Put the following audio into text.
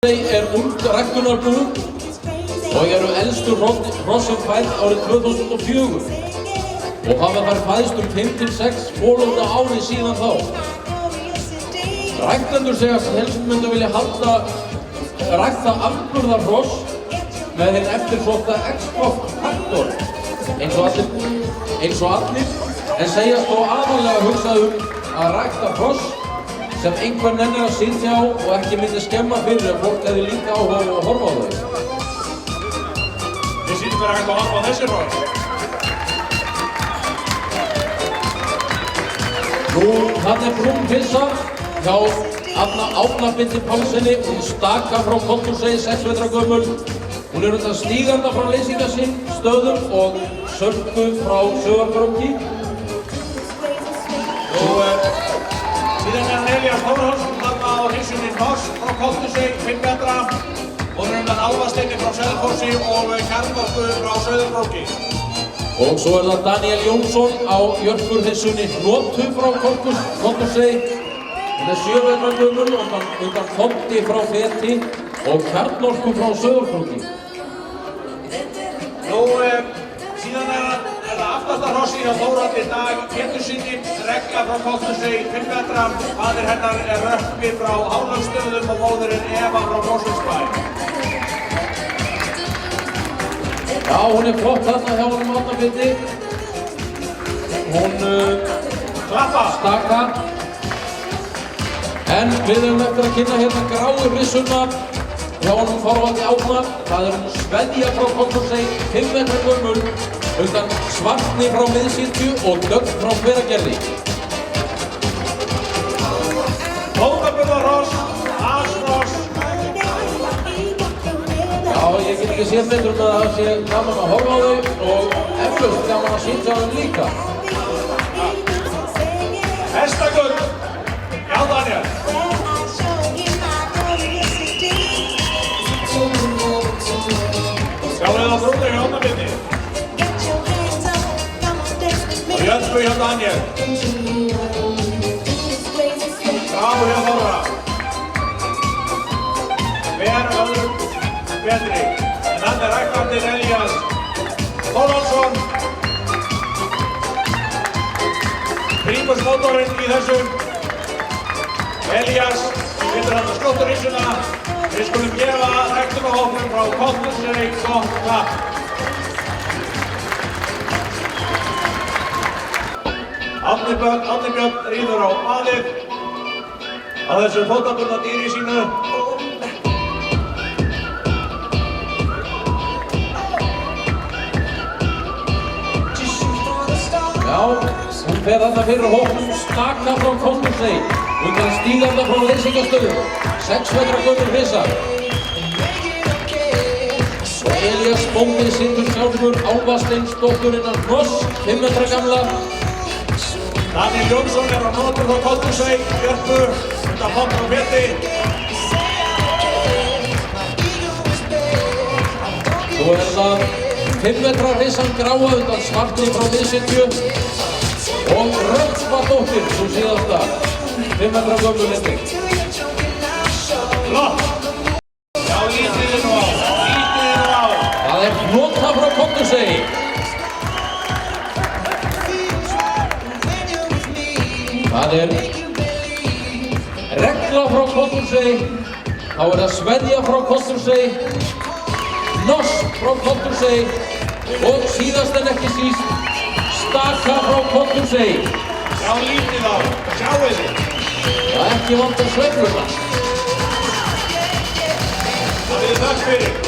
er ung ræktunarbú og eru elstu hrossin fædd árið 2004 og hafa þær fæðst 5-6 folótta ári síðan þá. Ræktendur segast helst myndu vilja rækta afburðarhross með hinn eftirsótta X-faktor eins og allir en segjast þó aðallega hugsa að rækta hross sem einhver nennir að sitja á og ekki myndi skemma fyrir ef fólk hefði líka áhuga á að horfa á þau. Við sýnum bara hægt að horfa á þessi hross. Nú, þarna brún pissa hjá Árna Bindi Pálssyni, hún Staka frá Koltúnsey, 6 vetra gömul. Hún er undan Stíganda frá Leysingastöðum og Sölku frá Sauðárkróki. Síðan er Elías Þórhallsson þarna á hryssunni Hnoss frá Koltúnsey, 5 vetra. Og er undan Álfasteini frá Selfossi og Kjarnorku frá Sauðárkróki. Og svo er það Daniel Jónsson á jörpurhryssunni Hnotu frá Koltúnsey. Hún er 7 vetra gömul undan Fonti frá Feti og Kjarnorku frá Sauðárkróki. Síðan er það aftasta hrossi hjá Þórhalli Dag Péturssyni, Regla frá Koltúnsey, 5 vetra. Faðir hennar er Rökkvi frá Hálagsstöðum og móðirinn Eva frá Mosfellsbæ. Já, hún er flott þarna hjá honum Árna Bindi. Hún Staka. En við höfum eftir að kynna hérna gráu hrissuna hjá honum Þorvaldi Árna. Það er hún Sveðja frá Koltúnsey, 5 vetra gömul, undan Svartni frá Miðsitju og Dögg frá Hveragerði. Tónaburðarhross, Asross. Já, ég get ekki séð betur með að það sé gaman að horfa á þau og eflaust gaman að sitja á þeim líka. Hestagull, já Daniel. Sjáum við á brúnni hjá Árna Bindi. Og Jönsku hjá Daniel. Grá hjá Þorra. Hver öðrum betri. En hann er ræktandinn Elías Þórhallsson. Prímusmótorinn í þessum. Elías getur hann að skjóta hryssuna. Við skulum gefa ræktunarhópnum frá Koltúnsey gott klapp. Árni Björn ríður á maður á þessu fótabundna dýri sínu. Já, hún fer þarna fyrir hópnum Staka frá Koltúnsey, undan Stíganda frá Leysingastöðum, 6 vetra gömul hrissa. Og Elías bóndi situr sjálfur Álfasteinsdóttur innan Hnoss, 5 vetra gamla. Daniel Jónsson er á Hnotu frá Koltúnsey, Björku, undan Fonti frá Feti. Svo er það 5 vetra hrissan gráa undan Svartni frá Miðsitju og Rögnvadóttir, svo síðasta, 5 vetra gömul einnig. Flott! Já, lítið nú á. Það er Hnota frá Koltúnsey. Það er Regla frá Koltúnsey. Þá er það Sveðja frá Koltúnsey, Hnoss frá Koltúnsey og síðast en ekki síst Staka frá Koltúnsey. Já, lítið á. Sjáu þið. Það er ekki vantar sveiflurna. Það er þakk fyrir.